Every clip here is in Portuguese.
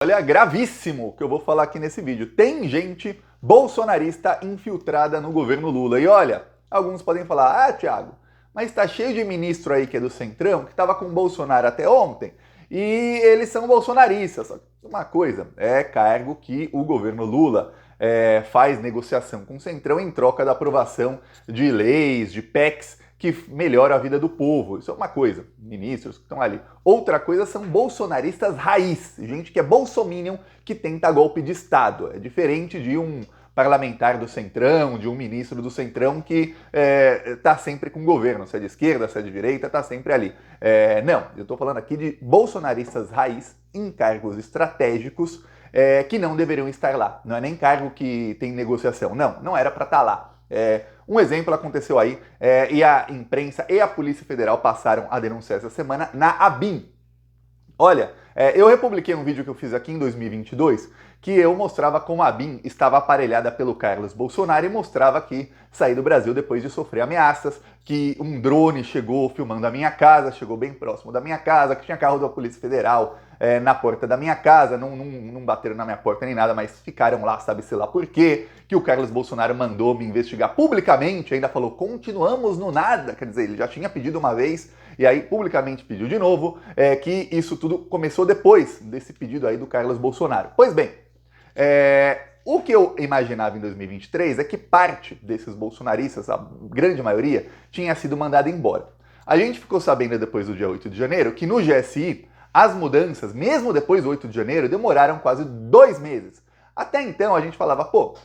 Olha, gravíssimo que eu vou falar aqui nesse vídeo. Tem gente bolsonarista infiltrada no governo Lula. E olha, alguns podem falar, Thiago, mas tá cheio de ministro aí que é do Centrão, que tava com o Bolsonaro até ontem, e eles são bolsonaristas. Só que uma coisa, é cargo que o governo Lula faz negociação com o Centrão em troca da aprovação de leis, de PECs, que melhora a vida do povo. Isso é uma coisa, ministros que estão ali. Outra coisa são bolsonaristas raiz, gente que é bolsominion, que tenta golpe de Estado. É diferente de um parlamentar do Centrão, de um ministro do Centrão que está sempre com o governo, se é de esquerda, se é de direita, está sempre ali. Não, eu estou falando aqui de bolsonaristas raiz em cargos estratégicos que não deveriam estar lá. Não é nem cargo que tem negociação, não era para estar lá. Um exemplo aconteceu aí, e a imprensa e a Polícia Federal passaram a denunciar essa semana na ABIN. Olha, eu republiquei um vídeo que eu fiz aqui em 2022, que eu mostrava como a ABIN estava aparelhada pelo Carlos Bolsonaro e mostrava que saí do Brasil depois de sofrer ameaças, que um drone chegou filmando a minha casa, chegou bem próximo da minha casa, que tinha carro da Polícia Federal na porta da minha casa, não bateram na minha porta nem nada, mas ficaram lá, sabe-se lá por quê, que o Carlos Bolsonaro mandou me investigar publicamente, ainda falou, continuamos no nada, quer dizer, ele já tinha pedido uma vez, e aí publicamente pediu de novo, que isso tudo começou depois desse pedido aí do Carlos Bolsonaro. Pois bem, o que eu imaginava em 2023 é que parte desses bolsonaristas, a grande maioria, tinha sido mandada embora. A gente ficou sabendo depois do dia 8 de janeiro que no GSI as mudanças, mesmo depois do 8 de janeiro, demoraram quase 2 meses. Até então a gente falava, pô,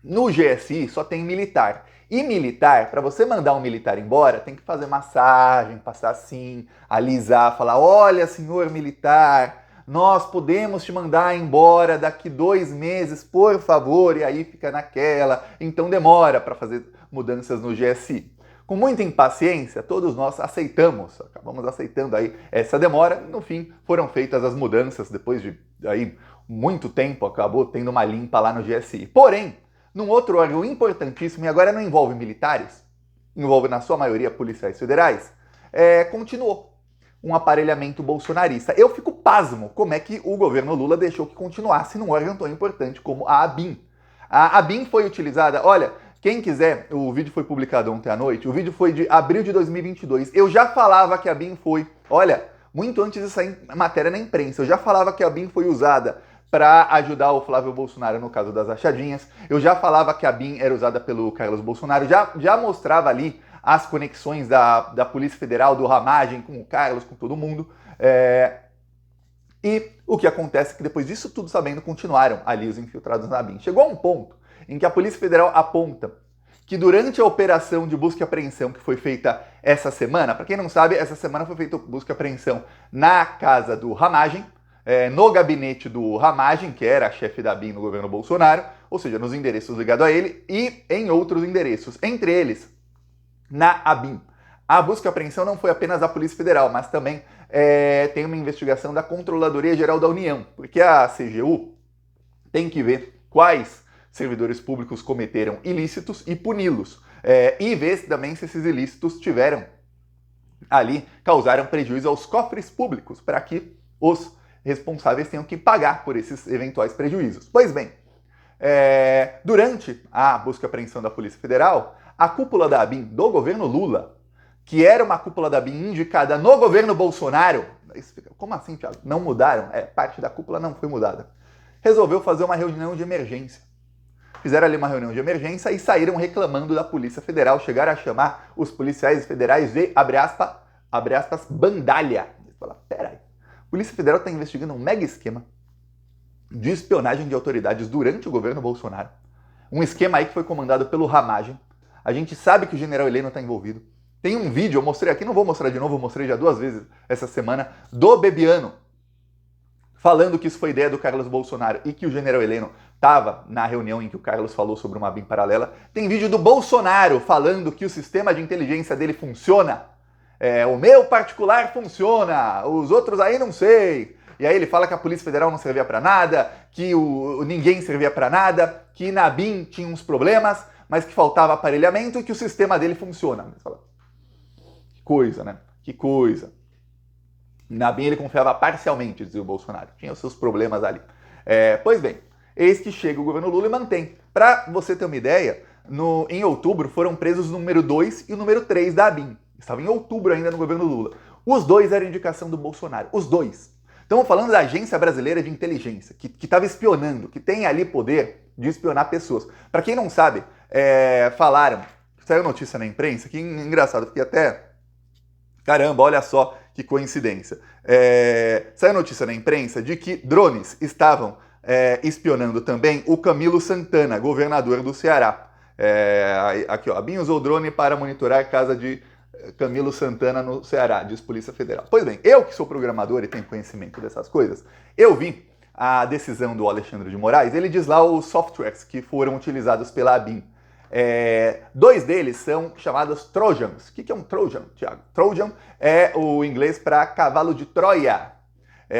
no GSI só tem militar. E militar, para você mandar um militar embora, tem que fazer massagem, passar assim, alisar, falar, olha, senhor militar, nós podemos te mandar embora daqui 2 meses, por favor, e aí fica naquela. Então demora para fazer mudanças no GSI. Com muita impaciência, todos nós acabamos aceitando aí essa demora. No fim, foram feitas as mudanças, depois de aí, muito tempo, acabou tendo uma limpa lá no GSI. Porém, num outro órgão importantíssimo, e agora não envolve militares, envolve na sua maioria policiais federais, continuou um aparelhamento bolsonarista. Eu fico pasmo como é que o governo Lula deixou que continuasse num órgão tão importante como a ABIN. A ABIN foi utilizada, olha, quem quiser, o vídeo foi publicado ontem à noite, o vídeo foi de abril de 2022. Eu já falava que a ABIN foi, olha, muito antes de sair matéria na imprensa, eu já falava que a ABIN foi usada para ajudar o Flávio Bolsonaro no caso das rachadinhas. Eu já falava que a BIM era usada pelo Carlos Bolsonaro, já mostrava ali as conexões da Polícia Federal, do Ramagem, com o Carlos, com todo mundo. E o que acontece é que depois disso tudo sabendo, continuaram ali os infiltrados na BIM. Chegou a um ponto em que a Polícia Federal aponta que durante a operação de busca e apreensão que foi feita essa semana, para quem não sabe, essa semana foi feita busca e apreensão na casa do Ramagem, no gabinete do Ramagem, que era a chefe da BIM no governo Bolsonaro, ou seja, nos endereços ligados a ele e em outros endereços, entre eles na ABIN. A busca e apreensão não foi apenas da Polícia Federal, mas também tem uma investigação da Controladoria Geral da União, porque a CGU tem que ver quais servidores públicos cometeram ilícitos e puni-los, e ver também se esses ilícitos causaram prejuízo aos cofres públicos, para que os responsáveis tenham que pagar por esses eventuais prejuízos. Pois bem, durante a busca e apreensão da Polícia Federal, a cúpula da ABIN do governo Lula, que era uma cúpula da ABIN indicada no governo Bolsonaro, como assim, Thiago? Não mudaram? Parte da cúpula não foi mudada. Resolveu fazer uma reunião de emergência. Fizeram ali uma reunião de emergência e saíram reclamando da Polícia Federal, chegaram a chamar os policiais federais de, abre aspas, bandalha. Eles falaram, peraí, a Polícia Federal está investigando um mega esquema de espionagem de autoridades durante o governo Bolsonaro. Um esquema aí que foi comandado pelo Ramagem. A gente sabe que o general Heleno está envolvido. Tem um vídeo, eu mostrei aqui, não vou mostrar de novo, eu mostrei já 2 vezes essa semana, do Bebiano, falando que isso foi ideia do Carlos Bolsonaro e que o general Heleno estava na reunião em que o Carlos falou sobre uma BIM paralela. Tem vídeo do Bolsonaro falando que o sistema de inteligência dele funciona. O meu particular funciona, os outros aí não sei. E aí ele fala que a Polícia Federal não servia para nada, que ninguém servia para nada, que na BIM tinha uns problemas, mas que faltava aparelhamento e que o sistema dele funciona. Você fala, que coisa, né? Que coisa. Na BIM ele confiava parcialmente, dizia o Bolsonaro. Tinha os seus problemas ali. Pois bem, eis que chega o governo Lula e mantém. Para você ter uma ideia, em outubro foram presos o número 2 e o número 3 da ABIN. Estava em outubro ainda no governo Lula. Os dois eram indicação do Bolsonaro. Os dois. Estamos falando da Agência Brasileira de Inteligência, que estava espionando, que tem ali poder de espionar pessoas. Para quem não sabe, falaram, saiu notícia na imprensa, que engraçado, fiquei até... Caramba, olha só que coincidência. Saiu notícia na imprensa de que drones estavam espionando também o Camilo Santana, governador do Ceará. Aqui, ó, a BIM usou drone para monitorar a casa de Camilo Santana no Ceará, diz Polícia Federal. Pois bem, eu que sou programador e tenho conhecimento dessas coisas, eu vi a decisão do Alexandre de Moraes, ele diz lá os softwares que foram utilizados pela ABIN. Dois deles são chamados Trojans. O que é um Trojan, Thiago? Trojan é o inglês para cavalo de Troia.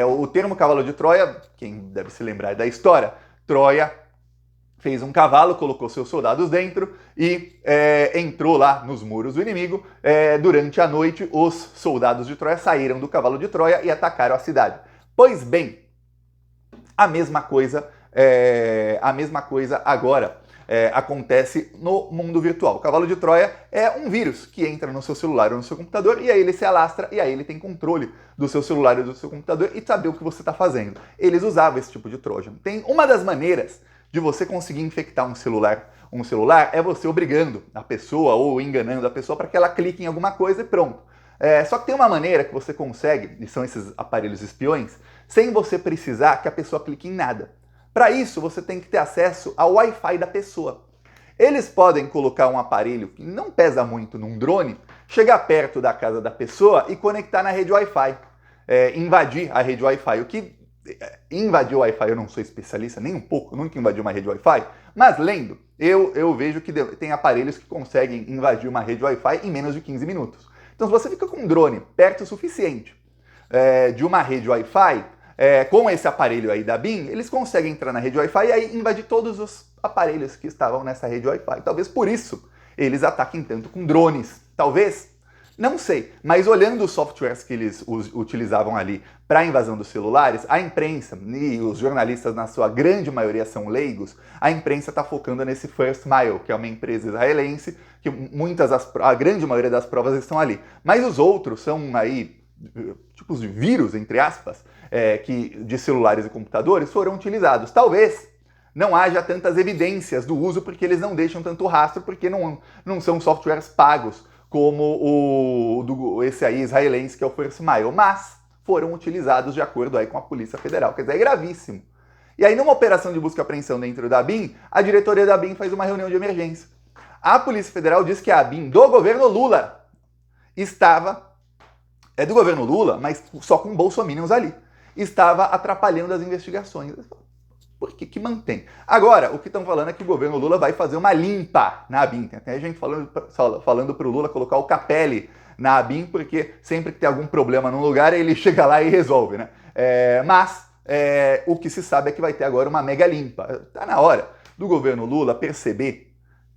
O termo cavalo de Troia, quem deve se lembrar da história, Troia fez um cavalo, colocou seus soldados dentro e entrou lá nos muros do inimigo. Durante a noite, os soldados de Troia saíram do cavalo de Troia e atacaram a cidade. Pois bem, a mesma coisa agora acontece no mundo virtual. O cavalo de Troia é um vírus que entra no seu celular ou no seu computador e aí ele se alastra e aí ele tem controle do seu celular e do seu computador e saber o que você está fazendo. Eles usavam esse tipo de Trojan. Tem uma das maneiras de você conseguir infectar um celular é você obrigando a pessoa ou enganando a pessoa para que ela clique em alguma coisa e pronto. Só que tem uma maneira que você consegue, e são esses aparelhos espiões, sem você precisar que a pessoa clique em nada. Para isso, você tem que ter acesso ao Wi-Fi da pessoa. Eles podem colocar um aparelho que não pesa muito num drone, chegar perto da casa da pessoa e conectar na rede Wi-Fi. Invadir a rede Wi-Fi. Invadir o Wi-Fi, eu não sou especialista nem um pouco, nunca invadi uma rede Wi-Fi, mas lendo, eu vejo que tem aparelhos que conseguem invadir uma rede Wi-Fi em menos de 15 minutos. Então, se você fica com um drone perto o suficiente de uma rede Wi-Fi, com esse aparelho aí da BIM, eles conseguem entrar na rede Wi-Fi e aí invadir todos os aparelhos que estavam nessa rede Wi-Fi. Talvez por isso eles ataquem tanto com drones. Talvez, não sei. Mas olhando os softwares que eles utilizavam ali para a invasão dos celulares, a imprensa e os jornalistas, na sua grande maioria, são leigos. A imprensa está focando nesse First Mile, que é uma empresa israelense, que a grande maioria das provas estão ali. Mas os outros são aí tipos de vírus, entre aspas, de celulares e computadores foram utilizados. Talvez não haja tantas evidências do uso porque eles não deixam tanto rastro, porque não são softwares pagos como esse aí israelense que é o First Mile, mas foram utilizados de acordo aí com a Polícia Federal. Quer dizer, é gravíssimo. E aí, numa operação de busca e apreensão dentro da BIM, a diretoria da BIM faz uma reunião de emergência. A Polícia Federal diz que a BIM do governo Lula do governo Lula, mas só com bolsominions ali, estava atrapalhando as investigações. Por que mantém? Agora, o que estão falando é que o governo Lula vai fazer uma limpa na ABIN. Tem até gente falando para o Lula colocar o Capelli na ABIN, porque sempre que tem algum problema num lugar, ele chega lá e resolve, né? Mas o que se sabe é que vai ter agora uma mega limpa. Está na hora do governo Lula perceber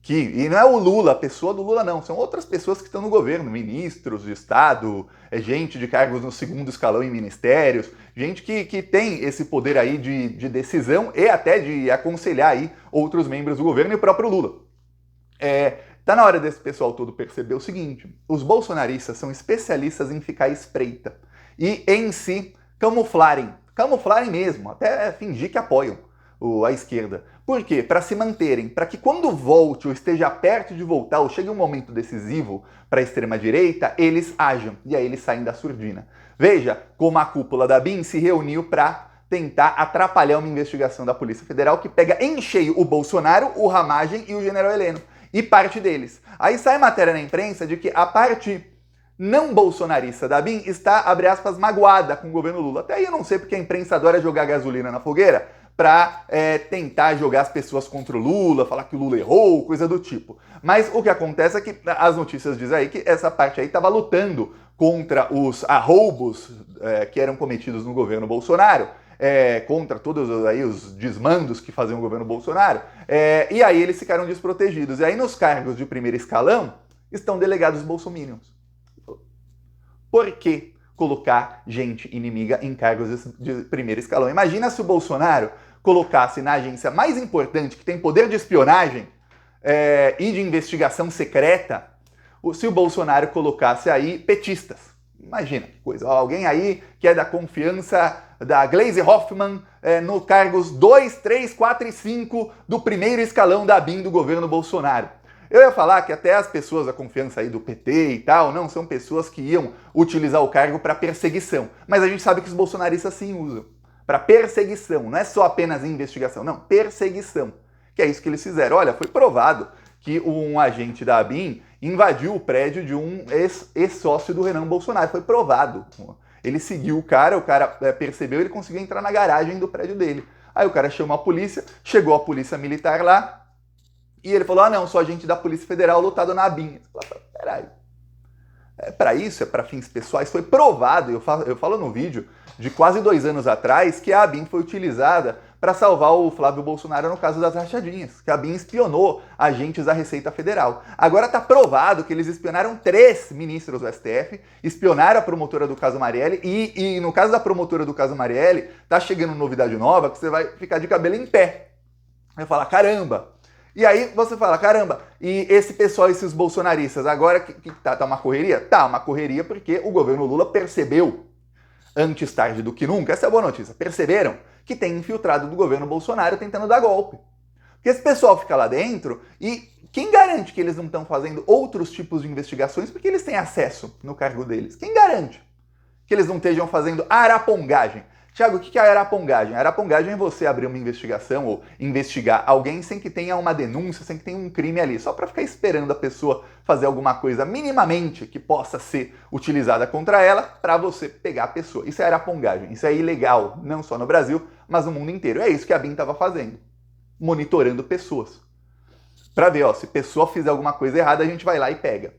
e não é o Lula, a pessoa do Lula não, são outras pessoas que estão no governo, ministros de Estado, gente de cargos no segundo escalão em ministérios, gente que tem esse poder aí de decisão e até de aconselhar aí outros membros do governo e o próprio Lula. Tá na hora desse pessoal todo perceber o seguinte: os bolsonaristas são especialistas em ficar à espreita e em se camuflarem mesmo, até fingir que apoiam a esquerda. Por quê? Para se manterem, para que quando volte ou esteja perto de voltar ou chegue um momento decisivo para a extrema-direita, eles ajam e aí eles saem da surdina. Veja como a cúpula da BIM se reuniu para tentar atrapalhar uma investigação da Polícia Federal que pega em cheio o Bolsonaro, o Ramagem e o General Heleno, e parte deles. Aí sai matéria na imprensa de que a parte não bolsonarista da BIM está, abre aspas, magoada com o governo Lula. Até aí eu não sei porque a imprensa adora jogar gasolina na fogueira para tentar jogar as pessoas contra o Lula, falar que o Lula errou, coisa do tipo. Mas o que acontece é que as notícias dizem aí que essa parte aí estava lutando contra os arroubos que eram cometidos no governo Bolsonaro, contra todos aí os desmandos que faziam o governo Bolsonaro, e aí eles ficaram desprotegidos. E aí nos cargos de primeiro escalão estão delegados bolsominions. Por quê? colocar gente inimiga em cargos de primeiro escalão. Imagina se o Bolsonaro colocasse na agência mais importante, que tem poder de espionagem e de investigação secreta, se o Bolsonaro colocasse aí petistas. Imagina que coisa. Alguém aí que é da confiança da Gleisi Hoffmann no cargos 2, 3, 4 e 5 do primeiro escalão da BIM do governo Bolsonaro. Eu ia falar que até as pessoas da confiança aí do PT e tal, não são pessoas que iam utilizar o cargo para perseguição. Mas a gente sabe que os bolsonaristas sim usam. Para perseguição, não é só apenas investigação, não, perseguição. Que é isso que eles fizeram. Olha, foi provado que um agente da ABIN invadiu o prédio de um ex-sócio do Renan Bolsonaro. Foi provado. Ele seguiu o cara percebeu, ele conseguiu entrar na garagem do prédio dele. Aí o cara chamou a polícia, chegou a polícia militar lá, e ele falou, não, sou agente da Polícia Federal lotado na ABIN. Peraí. Para isso, é para fins pessoais, foi provado, eu falo no vídeo, de quase 2 anos atrás, que a ABIN foi utilizada para salvar o Flávio Bolsonaro no caso das rachadinhas, que a ABIN espionou agentes da Receita Federal. Agora está provado que eles espionaram 3 ministros do STF, espionaram a promotora do caso Marielle, e no caso da promotora do caso Marielle, tá chegando novidade nova que você vai ficar de cabelo em pé. Vai falar, caramba! E aí você fala, caramba, e esse pessoal, esses bolsonaristas, agora que tá uma correria? Tá, uma correria porque o governo Lula percebeu, antes tarde do que nunca, essa é a boa notícia, perceberam que tem infiltrado do governo Bolsonaro tentando dar golpe. Porque esse pessoal fica lá dentro e quem garante que eles não estão fazendo outros tipos de investigações porque eles têm acesso no cargo deles? Quem garante que eles não estejam fazendo arapongagem? Tiago, o que é arapongagem? Arapongagem é você abrir uma investigação ou investigar alguém sem que tenha uma denúncia, sem que tenha um crime ali, só para ficar esperando a pessoa fazer alguma coisa minimamente que possa ser utilizada contra ela para você pegar a pessoa. Isso é arapongagem, isso é ilegal, não só no Brasil, mas no mundo inteiro. É isso que a BIM estava fazendo, monitorando pessoas. Para ver, se pessoa fizer alguma coisa errada, a gente vai lá e pega.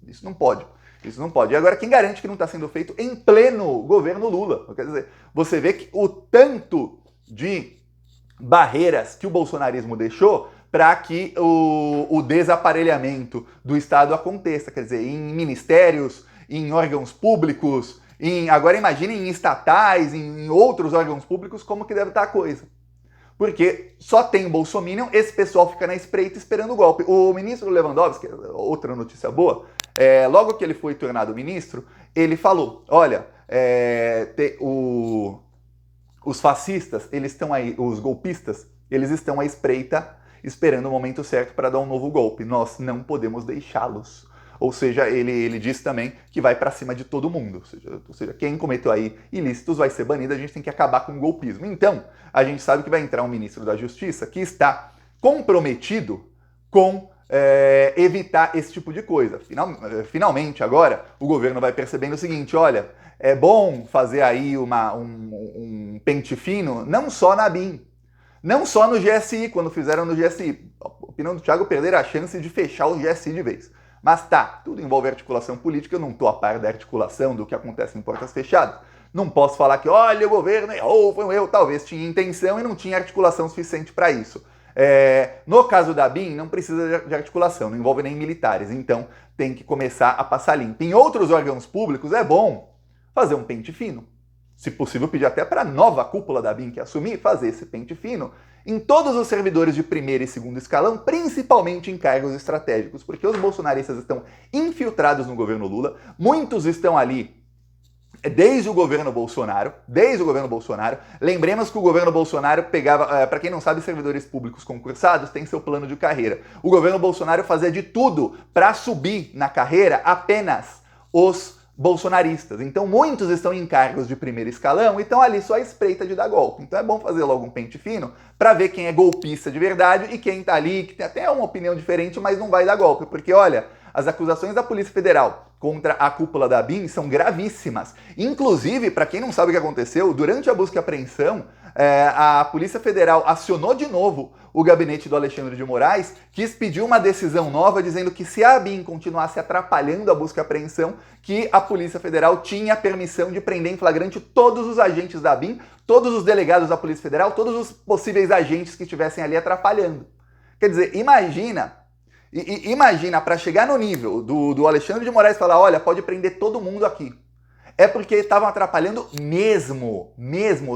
Isso não pode. Isso não pode. E agora, quem garante que não está sendo feito em pleno governo Lula? Quer dizer, você vê que o tanto de barreiras que o bolsonarismo deixou para que o desaparelhamento do Estado aconteça. Quer dizer, em ministérios, em órgãos públicos, agora imagine em estatais, em outros órgãos públicos, como que deve estar a coisa. Porque só tem bolsominion, esse pessoal fica na espreita esperando o golpe. O ministro Lewandowski, outra notícia boa, logo que ele foi tornado ministro, ele falou, olha, os fascistas, eles estão aí, os golpistas, eles estão à espreita, esperando o momento certo para dar um novo golpe. Nós não podemos deixá-los. Ou seja, ele disse também que vai para cima de todo mundo. Ou seja, quem cometeu aí ilícitos vai ser banido, a gente tem que acabar com o golpismo. Então, a gente sabe que vai entrar um ministro da Justiça que está comprometido com evitar esse tipo de coisa. Finalmente, agora, o governo vai percebendo o seguinte, olha, é bom fazer aí um pente fino, não só na BIM, não só no GSI, quando fizeram no GSI. A opinião do Thiago, perderam a chance de fechar o GSI de vez. Mas tá, tudo envolve articulação política, eu não tô a par da articulação do que acontece em portas fechadas. Não posso falar que, olha, o governo errou, foi um erro, talvez tinha intenção e não tinha articulação suficiente para isso. No caso da BIM, não precisa de articulação, não envolve nem militares, então tem que começar a passar limpo. Em outros órgãos públicos é bom fazer um pente fino. Se possível, pedir até para a nova cúpula da BIM que assumir, fazer esse pente fino em todos os servidores de primeiro e segundo escalão, principalmente em cargos estratégicos, porque os bolsonaristas estão infiltrados no governo Lula, muitos estão ali desde o governo Bolsonaro. Lembremos que o governo Bolsonaro pegava, para quem não sabe, servidores públicos concursados têm seu plano de carreira. O governo Bolsonaro fazia de tudo para subir na carreira apenas os bolsonaristas. Então muitos estão em cargos de primeiro escalão e estão ali só à espreita de dar golpe. Então é bom fazer logo um pente fino para ver quem é golpista de verdade e quem tá ali, que tem até uma opinião diferente, mas não vai dar golpe. Porque, olha, as acusações da Polícia Federal contra a cúpula da BIM são gravíssimas. Inclusive, para quem não sabe o que aconteceu, durante a busca e apreensão, a Polícia Federal acionou de novo o gabinete do Alexandre de Moraes, quis pedir uma decisão nova dizendo que se a BIM continuasse atrapalhando a busca e apreensão, que a Polícia Federal tinha permissão de prender em flagrante todos os agentes da BIM, todos os delegados da Polícia Federal, todos os possíveis agentes que estivessem ali atrapalhando. Quer dizer, imagina para chegar no nível do Alexandre de Moraes falar, olha, pode prender todo mundo aqui. é porque estavam atrapalhando mesmo,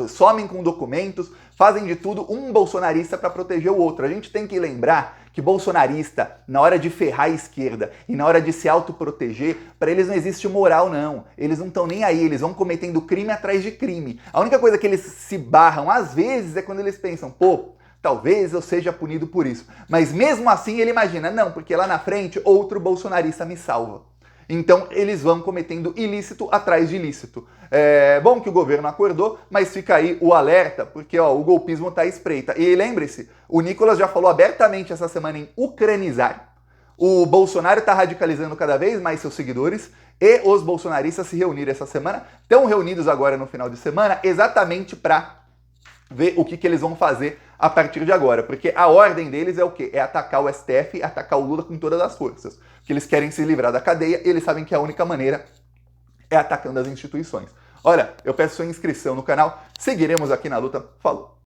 somem com documentos, fazem de tudo um bolsonarista para proteger o outro. A gente tem que lembrar que bolsonarista, na hora de ferrar a esquerda e na hora de se autoproteger, para eles não existe moral, não. Eles não estão nem aí, eles vão cometendo crime atrás de crime. A única coisa que eles se barram, às vezes, é quando eles pensam, pô, talvez eu seja punido por isso. Mas mesmo assim ele imagina, não, porque lá na frente outro bolsonarista me salva. Então eles vão cometendo ilícito atrás de ilícito. É bom que o governo acordou, mas fica aí o alerta, porque ó, o golpismo está à espreita. E lembre-se, o Nicolas já falou abertamente essa semana em ucranizar. O Bolsonaro está radicalizando cada vez mais seus seguidores e os bolsonaristas se reuniram essa semana, estão reunidos agora no final de semana exatamente para ver o que eles vão fazer a partir de agora, porque a ordem deles é o quê? É atacar o STF, atacar o Lula com todas as forças, porque eles querem se livrar da cadeia e eles sabem que a única maneira é atacando as instituições. Olha, eu peço sua inscrição no canal, seguiremos aqui na luta, falou!